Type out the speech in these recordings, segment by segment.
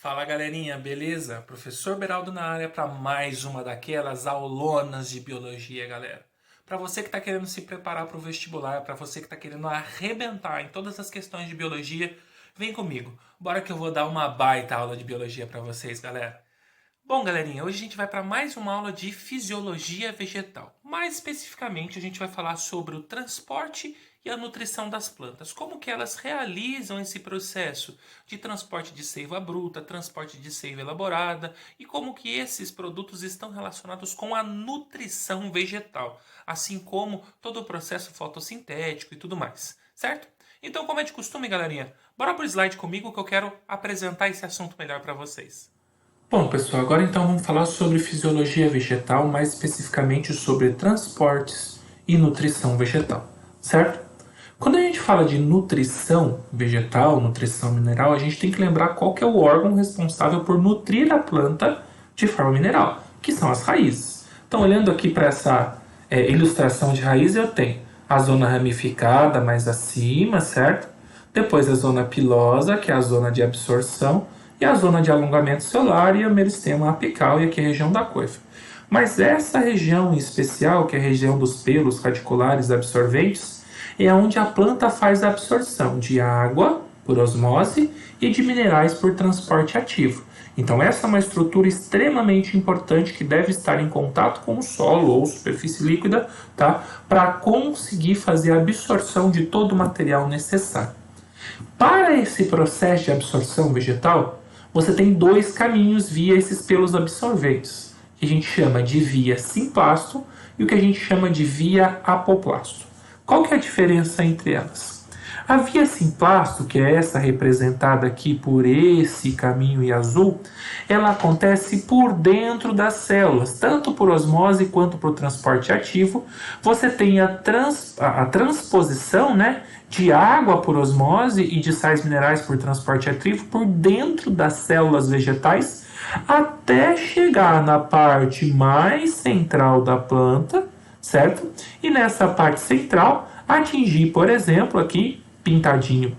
Fala galerinha, beleza? Professor Beraldo na área para mais uma daquelas aulonas de biologia, galera. Para você que está querendo se preparar para o vestibular, para você que está querendo arrebentar em todas as questões de biologia, vem comigo. Bora que eu vou dar uma baita aula de biologia para vocês, galera. Bom, galerinha, hoje a gente vai para mais uma aula de fisiologia vegetal. Mais especificamente, a gente vai falar sobre o transporte e a nutrição das plantas. Como que elas realizam esse processo de transporte de seiva bruta, transporte de seiva elaborada e como que esses produtos estão relacionados com a nutrição vegetal, assim como todo o processo fotossintético e tudo mais, certo? Então, como é de costume, galerinha, bora pro slide comigo que eu quero apresentar esse assunto melhor para vocês. Bom, pessoal, agora então vamos falar sobre fisiologia vegetal, mais especificamente sobre transportes e nutrição vegetal, certo? Quando a gente fala de nutrição vegetal, nutrição mineral, a gente tem que lembrar qual que é o órgão responsável por nutrir a planta de forma mineral, que são as raízes. Então, olhando aqui para essa ilustração de raiz, eu tenho a zona ramificada mais acima, certo? Depois a zona pilosa, que é a zona de absorção, e a zona de alongamento celular e o meristema apical, e aqui a região da coifa. Mas essa região em especial, que é a região dos pelos radiculares absorventes, é onde a planta faz a absorção de água por osmose e de minerais por transporte ativo. Então essa é uma estrutura extremamente importante que deve estar em contato com o solo ou superfície líquida, tá? Para conseguir fazer a absorção de todo o material necessário. Para esse processo de absorção vegetal, você tem dois caminhos via esses pelos absorventes, que a gente chama de via simplasto e o que a gente chama de via apoplasto. Qual que é a diferença entre elas? A via simplasto, que é essa representada aqui por esse caminho em azul, ela acontece por dentro das células, tanto por osmose quanto por transporte ativo. Você tem a transposição, né, de água por osmose e de sais minerais por transporte ativo por dentro das células vegetais até chegar na parte mais central da planta, certo? E nessa parte central atingir, por exemplo, aqui pintadinho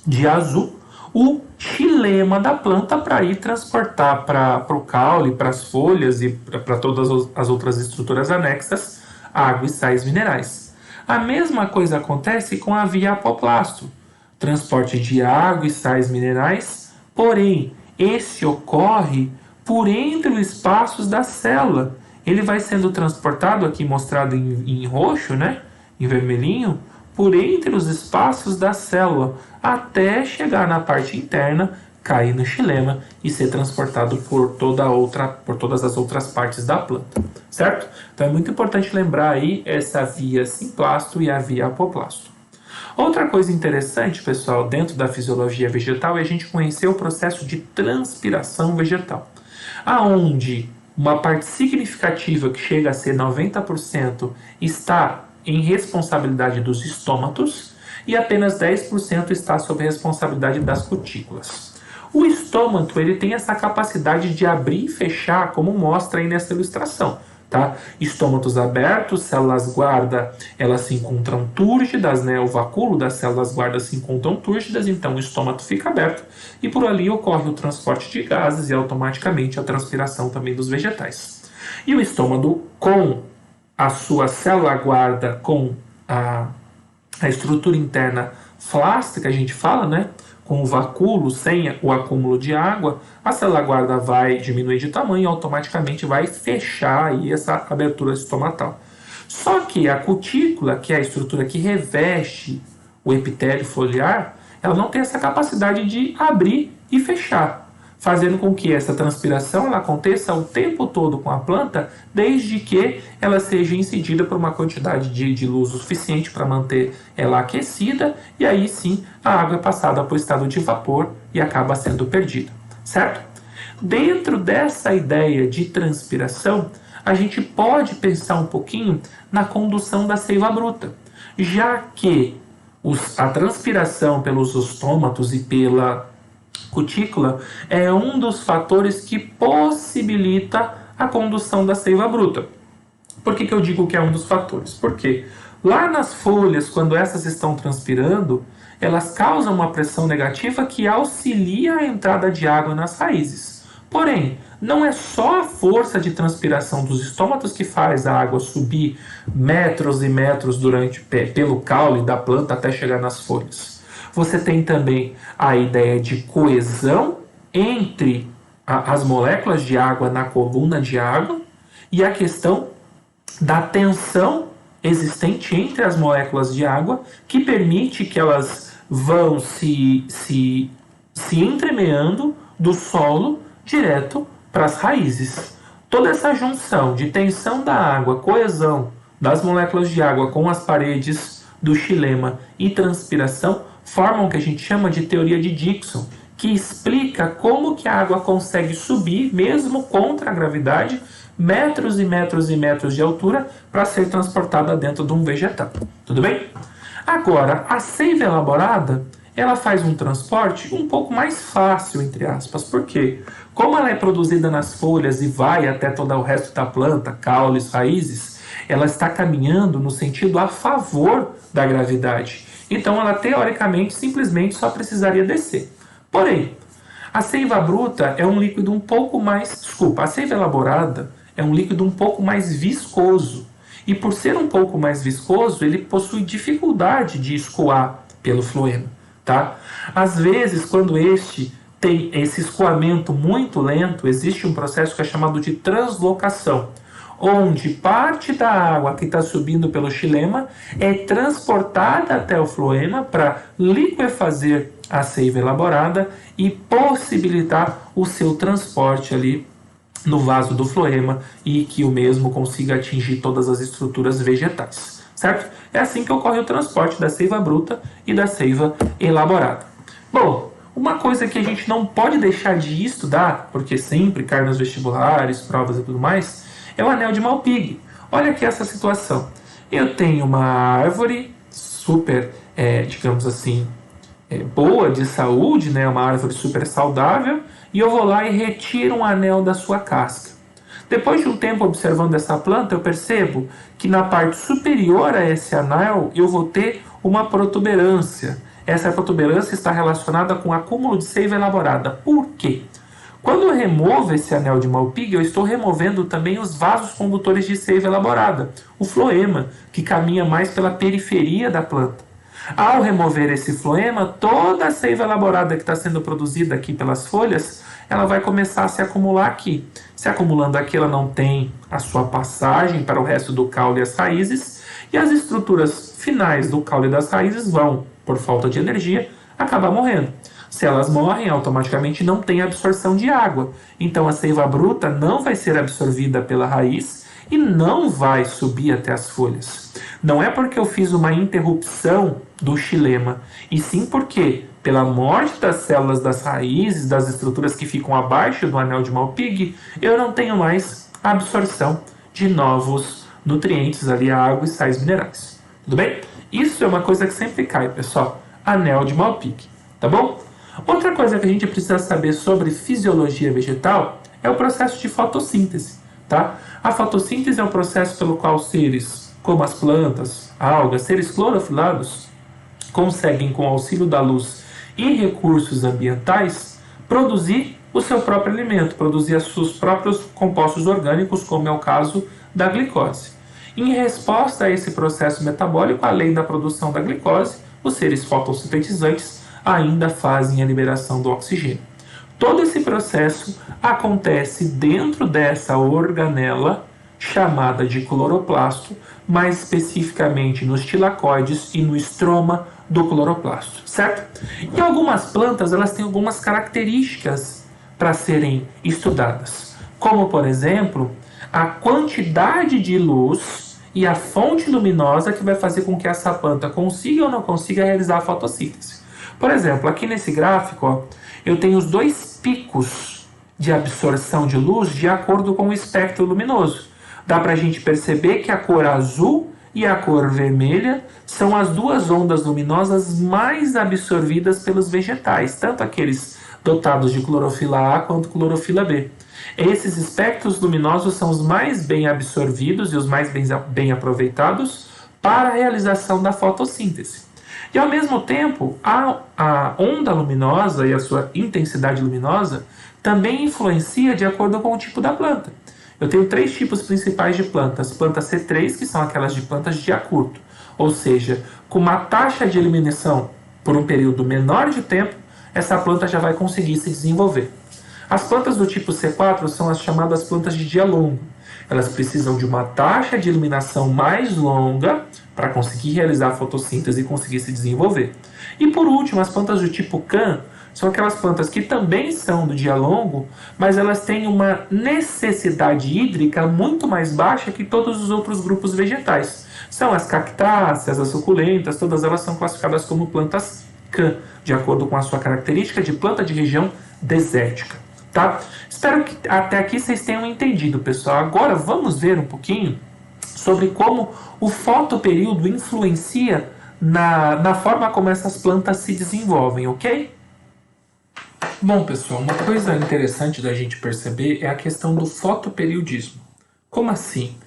de azul, o xilema da planta para ir transportar para o caule, para as folhas e para todas as outras estruturas anexas, água e sais minerais. A mesma coisa acontece com a via apoplasto, transporte de água e sais minerais, porém, esse ocorre por entre os espaços da célula. Ele vai sendo transportado, aqui mostrado em roxo, né, em vermelhinho, por entre os espaços da célula, até chegar na parte interna, cair no xilema e ser transportado por todas as outras partes da planta, certo? Então é muito importante lembrar aí essa via simplasto e a via apoplasto. Outra coisa interessante, pessoal, dentro da fisiologia vegetal é a gente conhecer o processo de transpiração vegetal, aonde uma parte significativa, que chega a ser 90%, está em responsabilidade dos estômatos e apenas 10% está sob responsabilidade das cutículas. O estômato, ele tem essa capacidade de abrir e fechar, como mostra aí nessa ilustração, tá? Estômatos abertos, células guarda, elas se encontram túrgidas, né? O vacúolo das células guarda se encontram túrgidas, então o estômato fica aberto e por ali ocorre o transporte de gases e automaticamente a transpiração também dos vegetais. E o estômago, com a sua célula guarda, com a estrutura interna flácida, que a gente fala, né? Com o vacúolo, sem o acúmulo de água, a célula guarda vai diminuir de tamanho e automaticamente vai fechar aí essa abertura estomatal. Só que a cutícula, que é a estrutura que reveste o epitélio foliar, ela não tem essa capacidade de abrir e fechar, fazendo com que essa transpiração ela aconteça o tempo todo com a planta, desde que ela seja incidida por uma quantidade de luz o suficiente para manter ela aquecida, e aí sim a água é passada para o estado de vapor e acaba sendo perdida, certo? Dentro dessa ideia de transpiração, a gente pode pensar um pouquinho na condução da seiva bruta, já que a transpiração pelos ostômatos e pela cutícula é um dos fatores que possibilita a condução da seiva bruta. Por que eu digo que é um dos fatores? Por quê? Lá nas folhas, quando essas estão transpirando, elas causam uma pressão negativa que auxilia a entrada de água nas raízes. Porém, não é só a força de transpiração dos estômatos que faz a água subir metros e metros pelo caule da planta até chegar nas folhas. Você tem também a ideia de coesão entre as moléculas de água na coluna de água e a questão da tensão existente entre as moléculas de água, que permite que elas vão se entremeando do solo direto para as raízes. Toda essa junção de tensão da água, coesão das moléculas de água com as paredes do xilema e transpiração formam o que a gente chama de teoria de Dickson, que explica como que a água consegue subir, mesmo contra a gravidade, metros e metros e metros de altura para ser transportada dentro de um vegetal. Tudo bem? Agora, a seiva elaborada, ela faz um transporte um pouco mais fácil, entre aspas. Por quê? Como ela é produzida nas folhas e vai até todo o resto da planta, caules, raízes, ela está caminhando no sentido a favor da gravidade. Então, ela teoricamente simplesmente só precisaria descer. Porém, a seiva bruta é um líquido um pouco mais... a seiva elaborada é um líquido um pouco mais viscoso. E por ser um pouco mais viscoso, ele possui dificuldade de escoar pelo floema, tá? Às vezes, quando este tem esse escoamento muito lento, existe um processo que é chamado de translocação, onde parte da água que está subindo pelo xilema é transportada até o floema para liquefazer a seiva elaborada e possibilitar o seu transporte ali no vaso do floema e que o mesmo consiga atingir todas as estruturas vegetais, certo? É assim que ocorre o transporte da seiva bruta e da seiva elaborada. Bom, uma coisa que a gente não pode deixar de estudar, porque sempre cai nos vestibulares, provas e tudo mais, é o anel de Malpighi. Olha aqui essa situação. Eu tenho uma árvore super, digamos assim, boa de saúde, né? Uma árvore super saudável, e eu vou lá e retiro um anel da sua casca. Depois de um tempo observando essa planta, eu percebo que na parte superior a esse anel eu vou ter uma protuberância. Essa protuberância está relacionada com o acúmulo de seiva elaborada. Por quê? Quando eu removo esse anel de Malpighi, eu estou removendo também os vasos condutores de seiva elaborada, o floema, que caminha mais pela periferia da planta. Ao remover esse floema, toda a seiva elaborada que está sendo produzida aqui pelas folhas, ela vai começar a se acumular aqui. Se acumulando aqui, ela não tem a sua passagem para o resto do caule e as raízes, e as estruturas finais do caule e das raízes vão, por falta de energia, acabar morrendo. Se elas morrem, automaticamente não tem absorção de água. Então a seiva bruta não vai ser absorvida pela raiz e não vai subir até as folhas. Não é porque eu fiz uma interrupção do xilema, e sim porque, pela morte das células das raízes, das estruturas que ficam abaixo do anel de Malpighi, eu não tenho mais absorção de novos nutrientes ali, água e sais minerais. Tudo bem? Isso é uma coisa que sempre cai, pessoal. Anel de Malpighi, tá bom? Outra coisa que a gente precisa saber sobre fisiologia vegetal é o processo de fotossíntese, tá? A fotossíntese é um processo pelo qual seres, como as plantas, algas, seres clorofilados, conseguem, com o auxílio da luz e recursos ambientais, produzir o seu próprio alimento, produzir os seus próprios compostos orgânicos, como é o caso da glicose. Em resposta a esse processo metabólico, além da produção da glicose, os seres fotossintetizantes ainda fazem a liberação do oxigênio. Todo esse processo acontece dentro dessa organela chamada de cloroplasto, mais especificamente nos tilacoides e no estroma do cloroplasto, certo? E algumas plantas, elas têm algumas características para serem estudadas, como, por exemplo, a quantidade de luz e a fonte luminosa que vai fazer com que essa planta consiga ou não consiga realizar a fotossíntese. Por exemplo, aqui nesse gráfico, ó, eu tenho os dois picos de absorção de luz de acordo com o espectro luminoso. Dá para a gente perceber que a cor azul e a cor vermelha são as duas ondas luminosas mais absorvidas pelos vegetais, tanto aqueles dotados de clorofila A quanto clorofila B. Esses espectros luminosos são os mais bem absorvidos e os mais bem aproveitados para a realização da fotossíntese. E ao mesmo tempo, a onda luminosa e a sua intensidade luminosa também influencia de acordo com o tipo da planta. Eu tenho 3 tipos principais de plantas. Plantas C3, que são aquelas de plantas de dia curto, ou seja, com uma taxa de eliminação por um período menor de tempo, essa planta já vai conseguir se desenvolver. As plantas do tipo C4 são as chamadas plantas de dia longo. Elas precisam de uma taxa de iluminação mais longa para conseguir realizar a fotossíntese e conseguir se desenvolver. E por último, as plantas do tipo Can são aquelas plantas que também são do dia longo, mas elas têm uma necessidade hídrica muito mais baixa que todos os outros grupos vegetais. São as cactáceas, as suculentas, todas elas são classificadas como plantas Can, de acordo com a sua característica de planta de região desértica. Tá? Espero que até aqui vocês tenham entendido, pessoal. Agora vamos ver um pouquinho sobre como o fotoperíodo influencia na forma como essas plantas se desenvolvem, ok? Bom, pessoal, uma coisa interessante da gente perceber é a questão do fotoperiodismo. Como assim?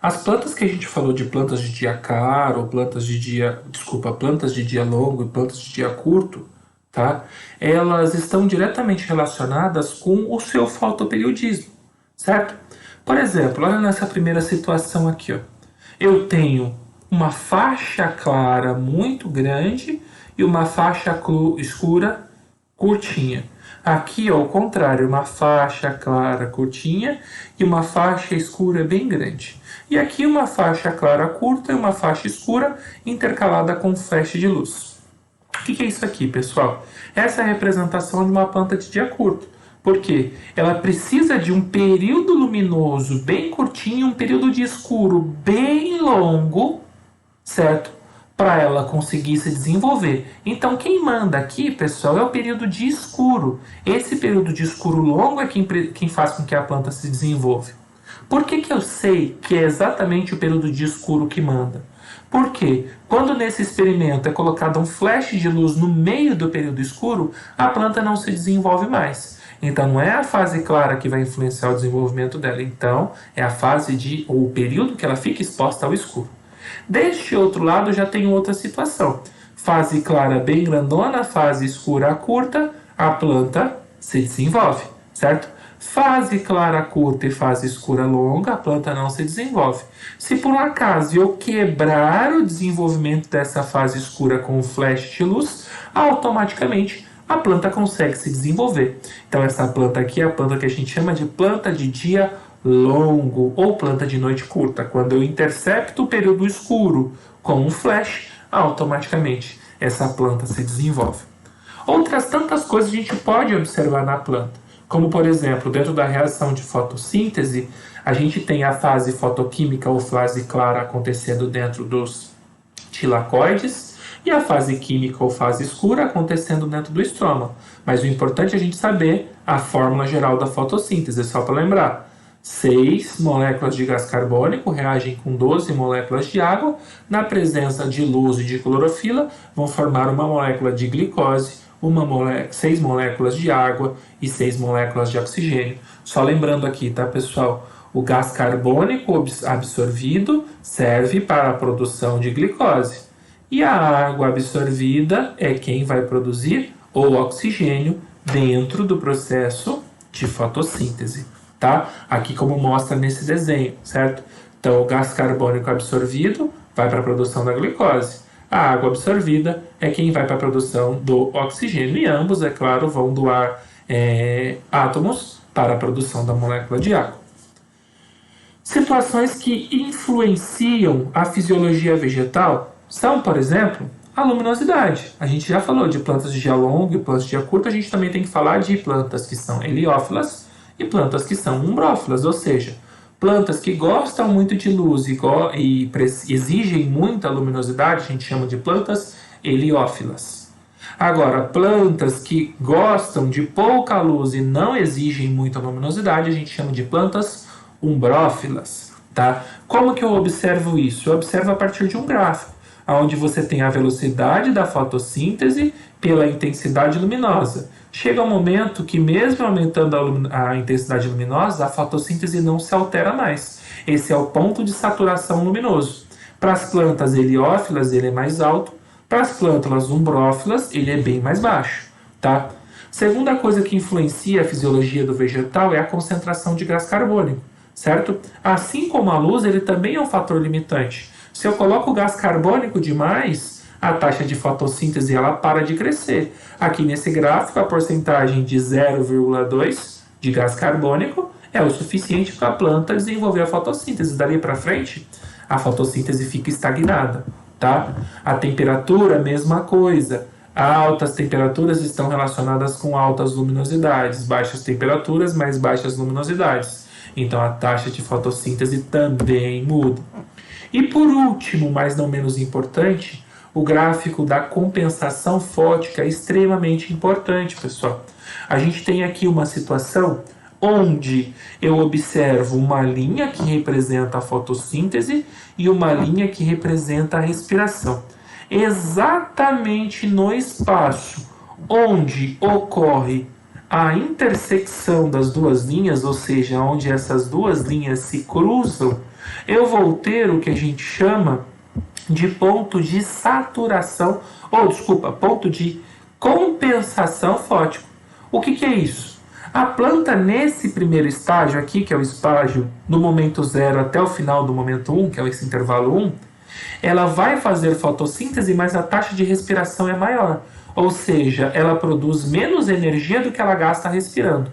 As plantas que a gente falou de plantas de dia claro, ou plantas de dia longo e plantas de dia curto, tá? Elas estão diretamente relacionadas com o seu fotoperiodismo, certo? Por exemplo, olha nessa primeira situação aqui, ó. Eu tenho uma faixa clara muito grande e uma faixa escura curtinha. Aqui, ao contrário, uma faixa clara curtinha e uma faixa escura bem grande. E aqui uma faixa clara curta e uma faixa escura intercalada com flash de luz. O que é isso aqui, pessoal? Essa é a representação de uma planta de dia curto. Por quê? Ela precisa de um período luminoso bem curtinho e um período de escuro bem longo, certo? Para ela conseguir se desenvolver. Então, quem manda aqui, pessoal, é o período de escuro. Esse período de escuro longo é quem faz com que a planta se desenvolva. Por que eu sei que é exatamente o período de escuro que manda? Porque quando nesse experimento é colocado um flash de luz no meio do período escuro, a planta não se desenvolve mais. Então não é a fase clara que vai influenciar o desenvolvimento dela. Então é a fase ou o período que ela fica exposta ao escuro. Deste outro lado já tem outra situação. Fase clara bem grandona, fase escura curta, a planta se desenvolve, certo? Fase clara curta e fase escura longa, a planta não se desenvolve. Se por um acaso eu quebrar o desenvolvimento dessa fase escura com o flash de luz, automaticamente a planta consegue se desenvolver. Então essa planta aqui é a planta que a gente chama de planta de dia longo ou planta de noite curta. Quando eu intercepto o período escuro com um flash, automaticamente essa planta se desenvolve. Outras tantas coisas a gente pode observar na planta. Como, por exemplo, dentro da reação de fotossíntese, a gente tem a fase fotoquímica ou fase clara acontecendo dentro dos tilacoides e a fase química ou fase escura acontecendo dentro do estroma. Mas o importante é a gente saber a fórmula geral da fotossíntese, só para lembrar. 6 moléculas de gás carbônico reagem com 12 moléculas de água, na presença de luz e de clorofila, vão formar uma molécula de glicose, 6 moléculas de água e 6 moléculas de oxigênio. Só lembrando aqui, tá, pessoal? O gás carbônico absorvido serve para a produção de glicose. E a água absorvida é quem vai produzir o oxigênio dentro do processo de fotossíntese, tá? Aqui como mostra nesse desenho, certo? Então, o gás carbônico absorvido vai para a produção da glicose. A água absorvida é quem vai para a produção do oxigênio e ambos, é claro, vão doar átomos para a produção da molécula de água. Situações que influenciam a fisiologia vegetal são, por exemplo, a luminosidade. A gente já falou de plantas de dia longo e plantas de dia curto, a gente também tem que falar de plantas que são heliófilas e plantas que são umbrófilas, ou seja, plantas que gostam muito de luz e exigem muita luminosidade, a gente chama de plantas heliófilas. Agora, plantas que gostam de pouca luz e não exigem muita luminosidade, a gente chama de plantas umbrófilas. Tá? Como que eu observo isso? Eu observo a partir de um gráfico, onde você tem a velocidade da fotossíntese pela intensidade luminosa. Chega um momento que, mesmo aumentando a intensidade luminosa, a fotossíntese não se altera mais. Esse é o ponto de saturação luminoso. Para as plantas heliófilas, ele é mais alto. Para as plântulas umbrófilas, ele é bem mais baixo, tá? Segunda coisa que influencia a fisiologia do vegetal é a concentração de gás carbônico, certo? Assim como a luz, ele também é um fator limitante. Se eu coloco gás carbônico demais, a taxa de fotossíntese ela para de crescer. Aqui nesse gráfico, a porcentagem de 0,2 de gás carbônico é o suficiente para a planta desenvolver a fotossíntese. Dali para frente, a fotossíntese fica estagnada, tá? A temperatura, mesma coisa. Altas temperaturas estão relacionadas com altas luminosidades, baixas temperaturas, mais baixas luminosidades. Então a taxa de fotossíntese também muda. E por último, mas não menos importante, o gráfico da compensação fótica é extremamente importante, pessoal. A gente tem aqui uma situação onde eu observo uma linha que representa a fotossíntese e uma linha que representa a respiração. Exatamente no espaço onde ocorre a intersecção das duas linhas, ou seja, onde essas duas linhas se cruzam, eu vou ter o que a gente chama de ponto de saturação, ponto de compensação fótico. O que é isso? A planta nesse primeiro estágio aqui, que é o estágio do momento 0 até o final do momento 1, que é esse intervalo 1, ela vai fazer fotossíntese, mas a taxa de respiração é maior. Ou seja, ela produz menos energia do que ela gasta respirando.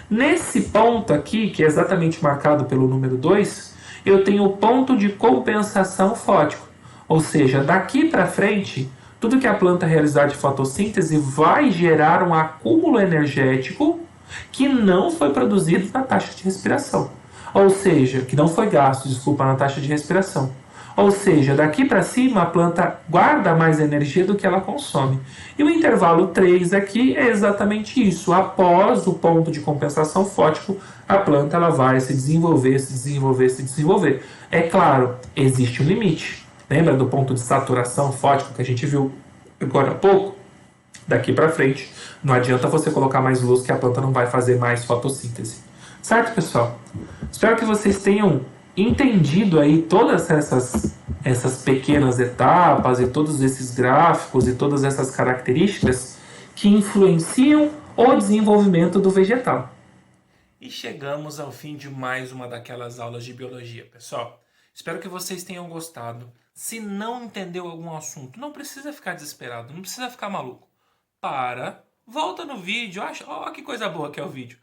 Nesse ponto aqui, que é exatamente marcado pelo número 2, eu tenho o ponto de compensação fótico. Ou seja, daqui para frente, tudo que a planta realizar de fotossíntese vai gerar um acúmulo energético que não foi produzido na taxa de respiração. Ou seja, que não foi gasto, na taxa de respiração. Ou seja, daqui para cima a planta guarda mais energia do que ela consome. E o intervalo 3 aqui é exatamente isso. Após o ponto de compensação fótico, a planta ela vai se desenvolver, se desenvolver, se desenvolver. É claro, existe um limite. Lembra do ponto de saturação fótico que a gente viu agora há pouco? Daqui para frente, não adianta você colocar mais luz que a planta não vai fazer mais fotossíntese. Certo, pessoal? Espero que vocês tenham entendido aí todas essas pequenas etapas e todos esses gráficos e todas essas características que influenciam o desenvolvimento do vegetal. E chegamos ao fim de mais uma daquelas aulas de biologia, pessoal. Espero que vocês tenham gostado. Se não entendeu algum assunto, não precisa ficar desesperado, não precisa ficar maluco. Volta no vídeo, ó que coisa boa que é o vídeo.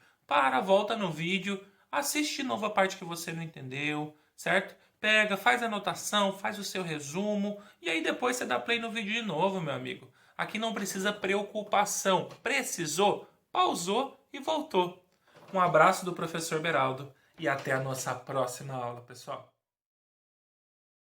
Volta no vídeo, assiste de novo a parte que você não entendeu, certo? Pega, faz a anotação, faz o seu resumo e aí depois você dá play no vídeo de novo, meu amigo. Aqui não precisa preocupação. Precisou, pausou e voltou. Um abraço do professor Beraldo e até a nossa próxima aula, pessoal.